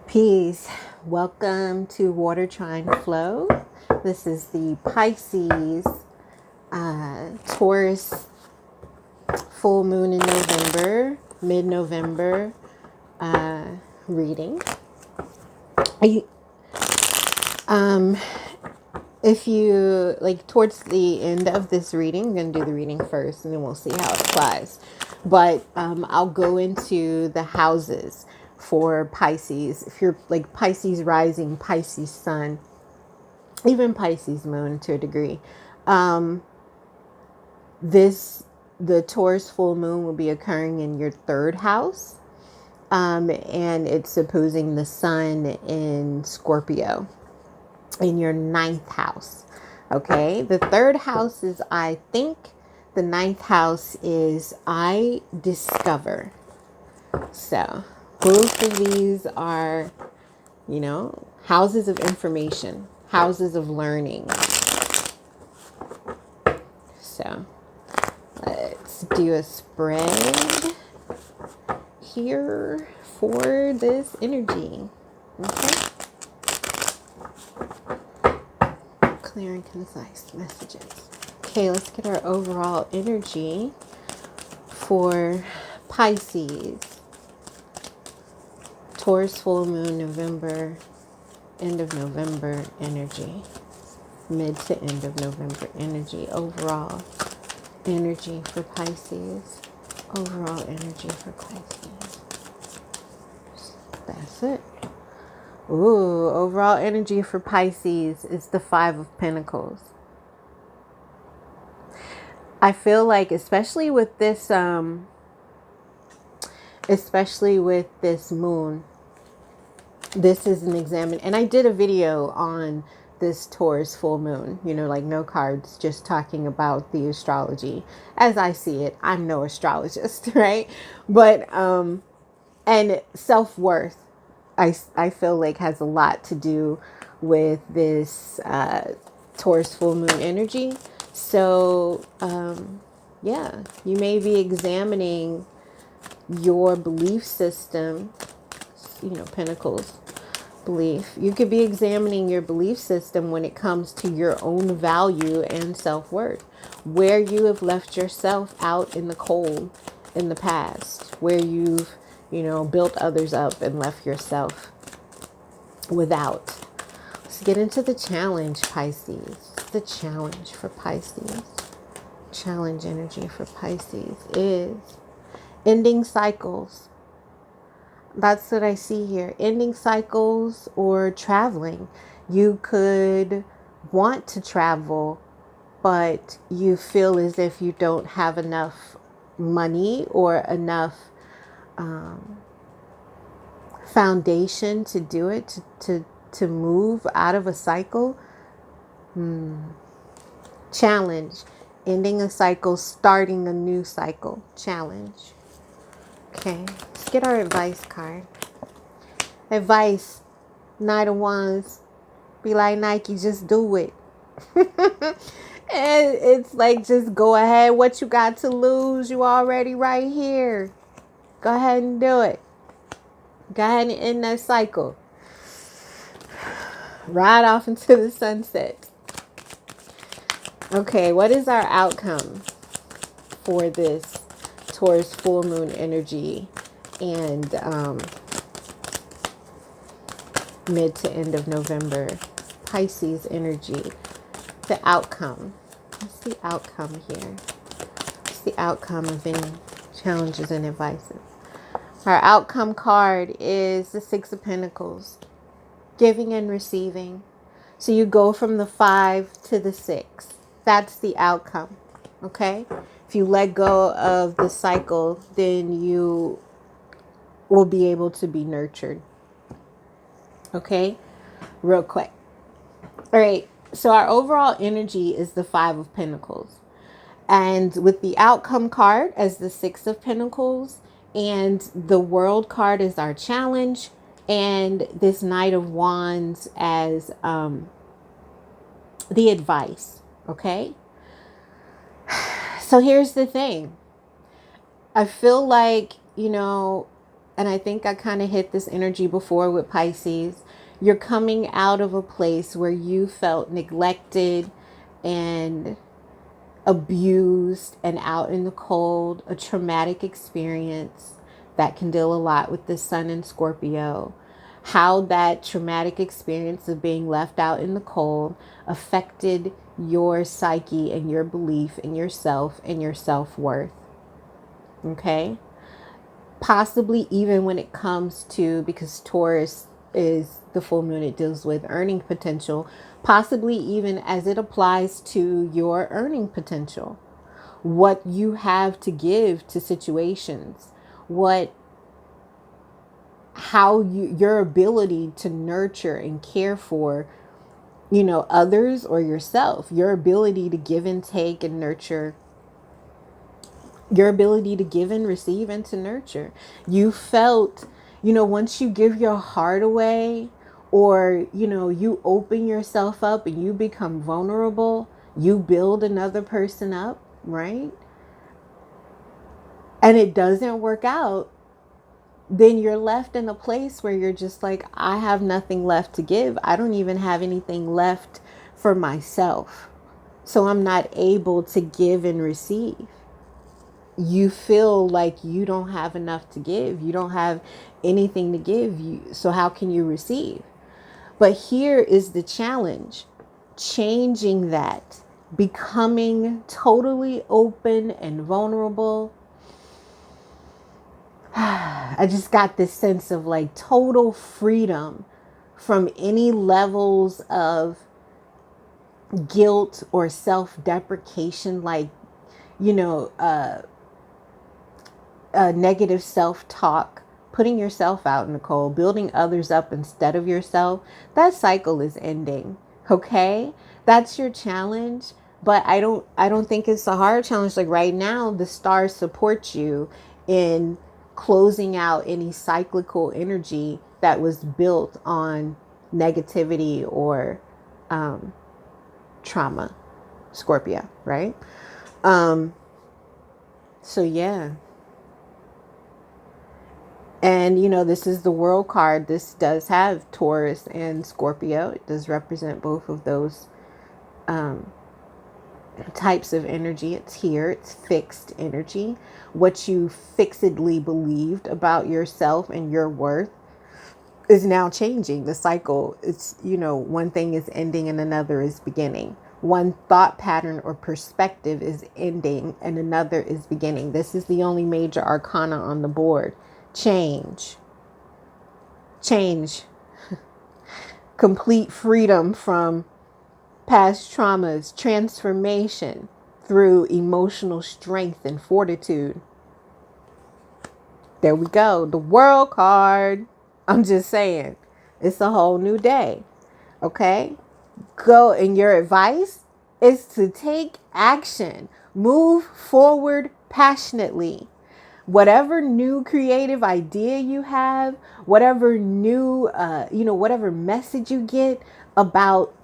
Peace. Welcome to Water-Trine-Flow. This is the Pisces Taurus full moon in November, mid-November reading. I, um, if you like towards the end of this reading, I'm going to do the reading first and then we'll see how it applies. But I'll go into the houses for Pisces. If you're like Pisces rising, Pisces sun, even Pisces moon to a degree, the Taurus full moon will be occurring in your third house. And it's opposing the sun in Scorpio in your ninth house. Okay. The third house is I think. The ninth house is I discover. So both of these are, houses of information, houses of learning. So let's do a spread here for this energy. Okay. Clear and concise messages. Okay, let's get our overall energy for Pisces. Taurus full moon November, end of November energy. Mid to end of November energy. Overall energy for Pisces. Overall energy for Pisces. That's it. Ooh, overall energy for Pisces is the Five of Pentacles. I feel like, especially with this moon, this is an example. And I did a video on this Taurus full moon, like no cards, just talking about the astrology as I see it. I'm no astrologist, right? But, and self-worth, I feel like has a lot to do with this Taurus full moon energy. So, yeah, you may be examining your belief system, Pentacles, belief. You could be examining your belief system when it comes to your own value and self-worth, where you have left yourself out in the cold in the past, where you've built others up and left yourself without. Let's get into the challenge, Pisces. The challenge for Pisces. Challenge energy for Pisces is ending cycles. That's what I see here. Ending cycles or traveling. You could want to travel, but you feel as if you don't have enough money or enough foundation to do it, to move out of a cycle. Challenge. Ending a cycle, starting a new cycle. Challenge. Okay, let's get our advice card. Advice. Knight of Wands. Be like Nike, just do it. And it's like, just go ahead. What you got to lose? You already right here. Go ahead and do it. Go ahead and end that cycle. Ride off into the sunset. Okay, what is our outcome for this Taurus full moon energy and mid to end of November Pisces energy? The outcome. What's the outcome here? What's the outcome of any challenges and advices? Our outcome card is the Six of Pentacles. Giving and receiving. So you go from the 5 to the 6. That's the outcome. Okay? If you let go of the cycle, then you will be able to be nurtured. Okay? Real quick. All right. So our overall energy is the 5 of Pentacles. And with the outcome card as the 6 of Pentacles, and the World card is our challenge, and this Knight of Wands as the advice. Okay? So here's the thing. I feel like, and I think I kind of hit this energy before with Pisces, you're coming out of a place where you felt neglected and abused and out in the cold, a traumatic experience that can deal a lot with the sun in Scorpio. How that traumatic experience of being left out in the cold affected your psyche and your belief in yourself and your self-worth. Okay? Possibly even when it comes to, because Taurus is the full moon, it deals with earning potential, possibly even as it applies to your earning potential, what you have to give to situations, your ability to nurture and care for, others or yourself, your ability to give and take and nurture, your ability to give and receive and to nurture. You felt, once you give your heart away, or, you open yourself up and you become vulnerable, you build another person up, right? And it doesn't work out, then you're left in a place where you're just like, I have nothing left to give. I don't even have anything left for myself. So I'm not able to give and receive. You feel like you don't have enough to give. You don't have anything to give. So how can you receive? But here is the challenge. Changing that. Becoming totally open and vulnerable. I just got this sense of like total freedom from any levels of guilt or self-deprecation, like, negative self-talk, putting yourself out in the cold, building others up instead of yourself. That cycle is ending. Okay? That's your challenge. But I don't think it's a hard challenge. Like right now, the stars support you in closing out any cyclical energy that was built on negativity or trauma. Scorpio, right? So yeah. And, this is the World card. This does have Taurus and Scorpio. It does represent both of those types of energy. It's here. It's fixed energy. What you fixedly believed about yourself and your worth is now changing. The cycle, it's, one thing is ending and another is beginning. One thought pattern or perspective is ending and another is beginning. This is the only major arcana on the board. Change. Complete freedom from past traumas, transformation through emotional strength and fortitude. There we go. The World card. I'm just saying, it's a whole new day. Okay? Go, and your advice is to take action. Move forward passionately. Whatever new creative idea you have, whatever new, whatever message you get about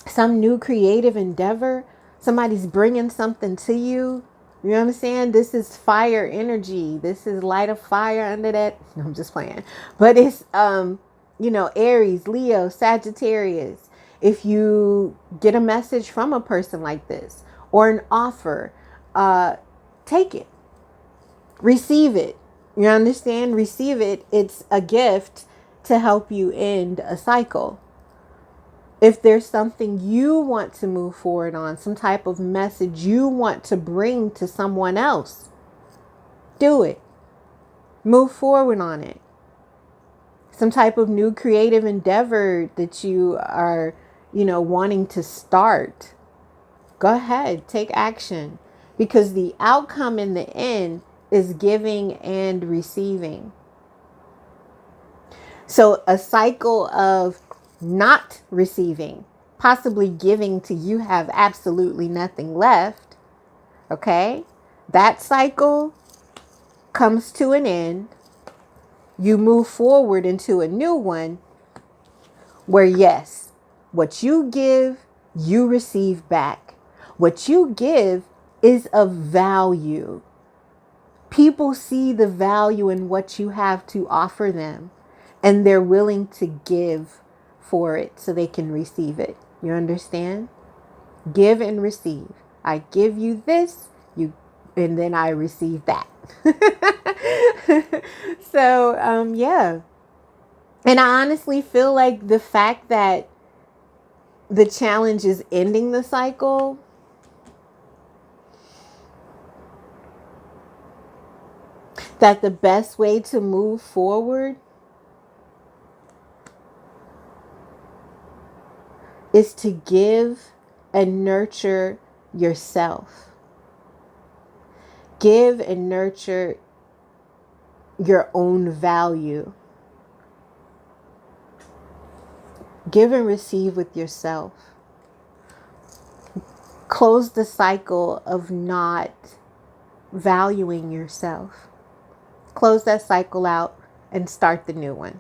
some new creative endeavor, somebody's bringing something to you. You know what I'm saying? This is fire energy. This is light of fire under that. No, I'm just playing. But it's, Aries, Leo, Sagittarius. If you get a message from a person like this or an offer, take it. Receive it. You understand? Receive it. It's a gift to help you end a cycle. If there's something you want to move forward on, some type of message you want to bring to someone else, do it. Move forward on it. Some type of new creative endeavor that you are, wanting to start. Go ahead, take action. Because the outcome in the end is giving and receiving. So a cycle of not receiving, possibly giving to you have absolutely nothing left. Okay? That cycle comes to an end. You move forward into a new one where, yes, what you give, you receive back. What you give is of value. People see the value in what you have to offer them, and they're willing to give for it so they can receive it. You understand? Give and receive. I give you this, and then I receive that. So, yeah. And I honestly feel like the fact that the challenge is ending the cycle, that the best way to move forward is to give and nurture yourself. Give and nurture your own value. Give and receive with yourself. Close the cycle of not valuing yourself. Close that cycle out and start the new one.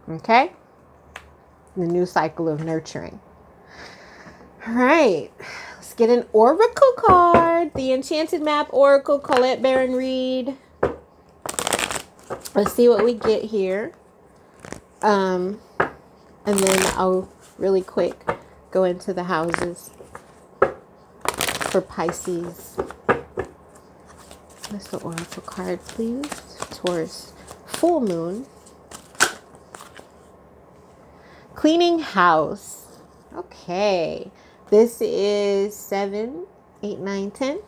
Okay? The new cycle of nurturing. All right. Let's get an oracle card. The Enchanted Map Oracle, Colette Baron Reed. Let's see what we get here. And then I'll really quick go into the houses for Pisces. What's the oracle card, please? Taurus. Full moon. Cleaning house. Okay. This is 7, 8, 9, 10.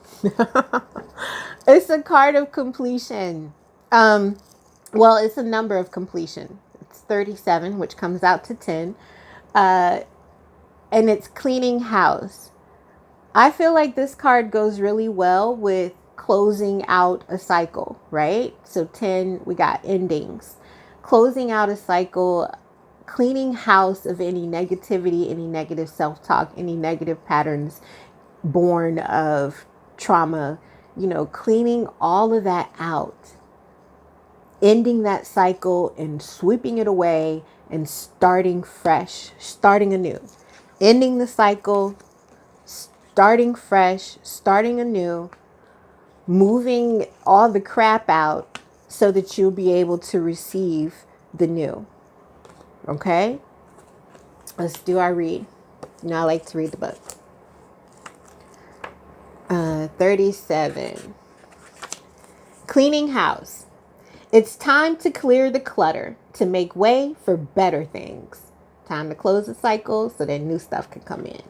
It's a card of completion. Well, it's a number of completion. It's 37, which comes out to 10. And it's cleaning house. I feel like this card goes really well with closing out a cycle, right? So 10, we got endings. Closing out a cycle, cleaning house of any negativity, any negative self-talk, any negative patterns born of trauma, cleaning all of that out. Ending that cycle and sweeping it away and starting fresh, starting anew. Ending the cycle, starting fresh, starting anew, moving all the crap out so that you'll be able to receive the new. Okay? Let's do our read. I like to read the book. 37. Cleaning house. It's time to clear the clutter to make way for better things. Time to close the cycle so that new stuff can come in.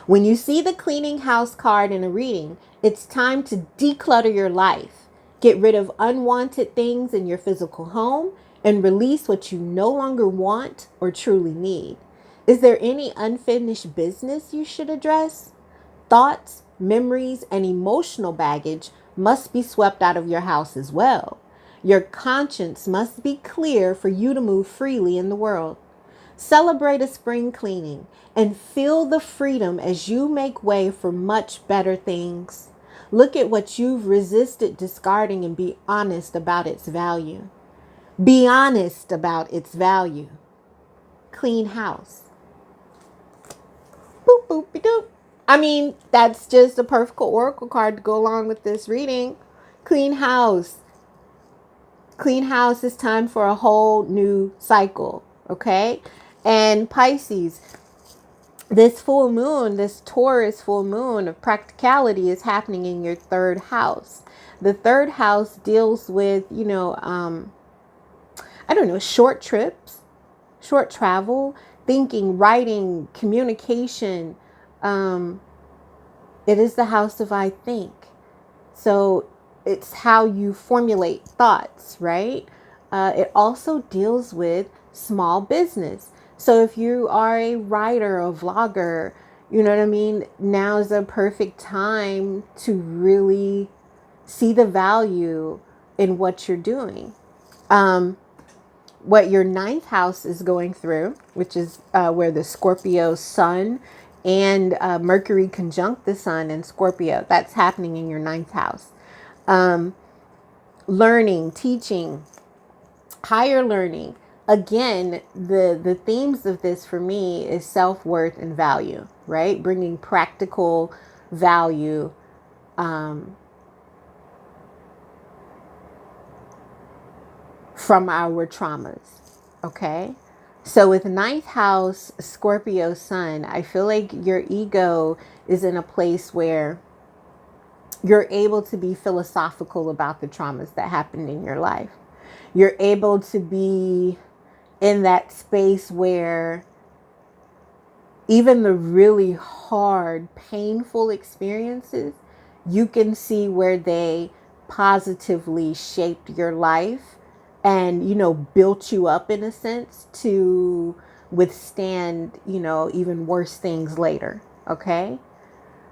When you see the cleaning house card in a reading, it's time to declutter your life. Get rid of unwanted things in your physical home and release what you no longer want or truly need. Is there any unfinished business you should address? Thoughts, memories, and emotional baggage must be swept out of your house as well. Your conscience must be clear for you to move freely in the world. Celebrate a spring cleaning and feel the freedom as you make way for much better things. Look at what you've resisted discarding and be honest about its value. Be honest about its value. Clean house. Boop, boop, doop. I mean, that's just a perfect oracle card to go along with this reading. Clean house. Clean house is time for a whole new cycle. Okay? And Pisces, this full moon, this Taurus full moon of practicality is happening in your third house. The third house deals with, short trips, short travel, thinking, writing, communication. It is the house of I think. So it's how you formulate thoughts, right? It also deals with small business. So if you are a writer, a vlogger, you know what I mean? Now is a perfect time to really see the value in what you're doing. What your ninth house is going through, which is where the Scorpio sun and Mercury conjunct the sun in Scorpio. That's happening in your ninth house. Learning, teaching, higher learning. Again, the themes of this for me is self-worth and value, right? Bringing practical value from our traumas. Okay. So with ninth house, Scorpio sun, I feel like your ego is in a place where you're able to be philosophical about the traumas that happened in your life. You're able to be in that space where even the really hard, painful experiences, you can see where they positively shaped your life and, built you up in a sense to withstand, even worse things later. Okay.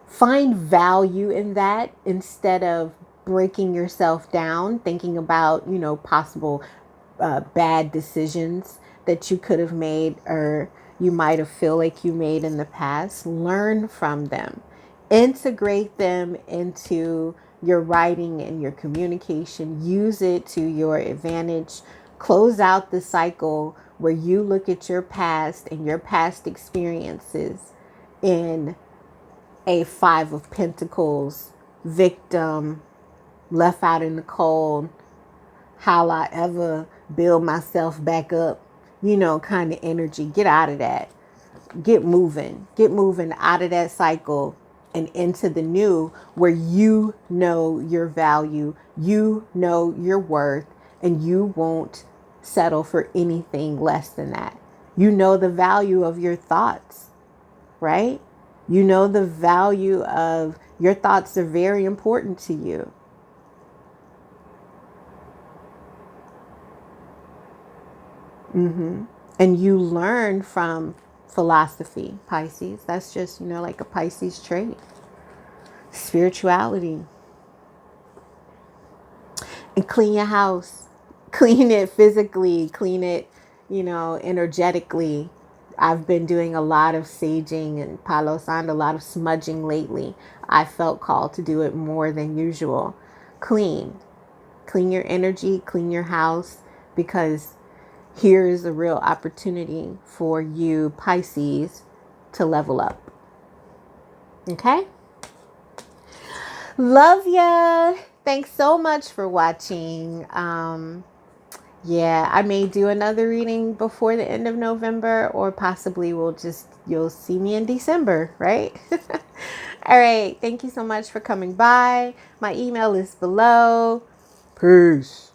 Find value in that instead of breaking yourself down, thinking about, possible bad decisions that you could have made or you might have feel like you made in the past. Learn from them. Integrate them into your writing and your communication. Use it to your advantage. Close out the cycle where you look at your past and your past experiences in a Five of Pentacles, victim, left out in the cold, how I ever build myself back up, kind of energy. Get out of that. Get moving out of that cycle and into the new where you know your value, you know your worth, and you won't settle for anything less than that. You know the value of your thoughts, right? You know the value of your thoughts are very important to you. And you learn from philosophy, Pisces. That's just, like a Pisces trait. Spirituality. And clean your house. Clean it physically. Clean it, energetically. I've been doing a lot of saging and Palo Santo, a lot of smudging lately. I felt called to do it more than usual. Clean your energy, clean your house, because here's a real opportunity for you, Pisces, to level up. Okay? Love ya. Thanks so much for watching. I may do another reading before the end of November, or possibly you'll see me in December, right? All right. Thank you so much for coming by. My email is below. Peace.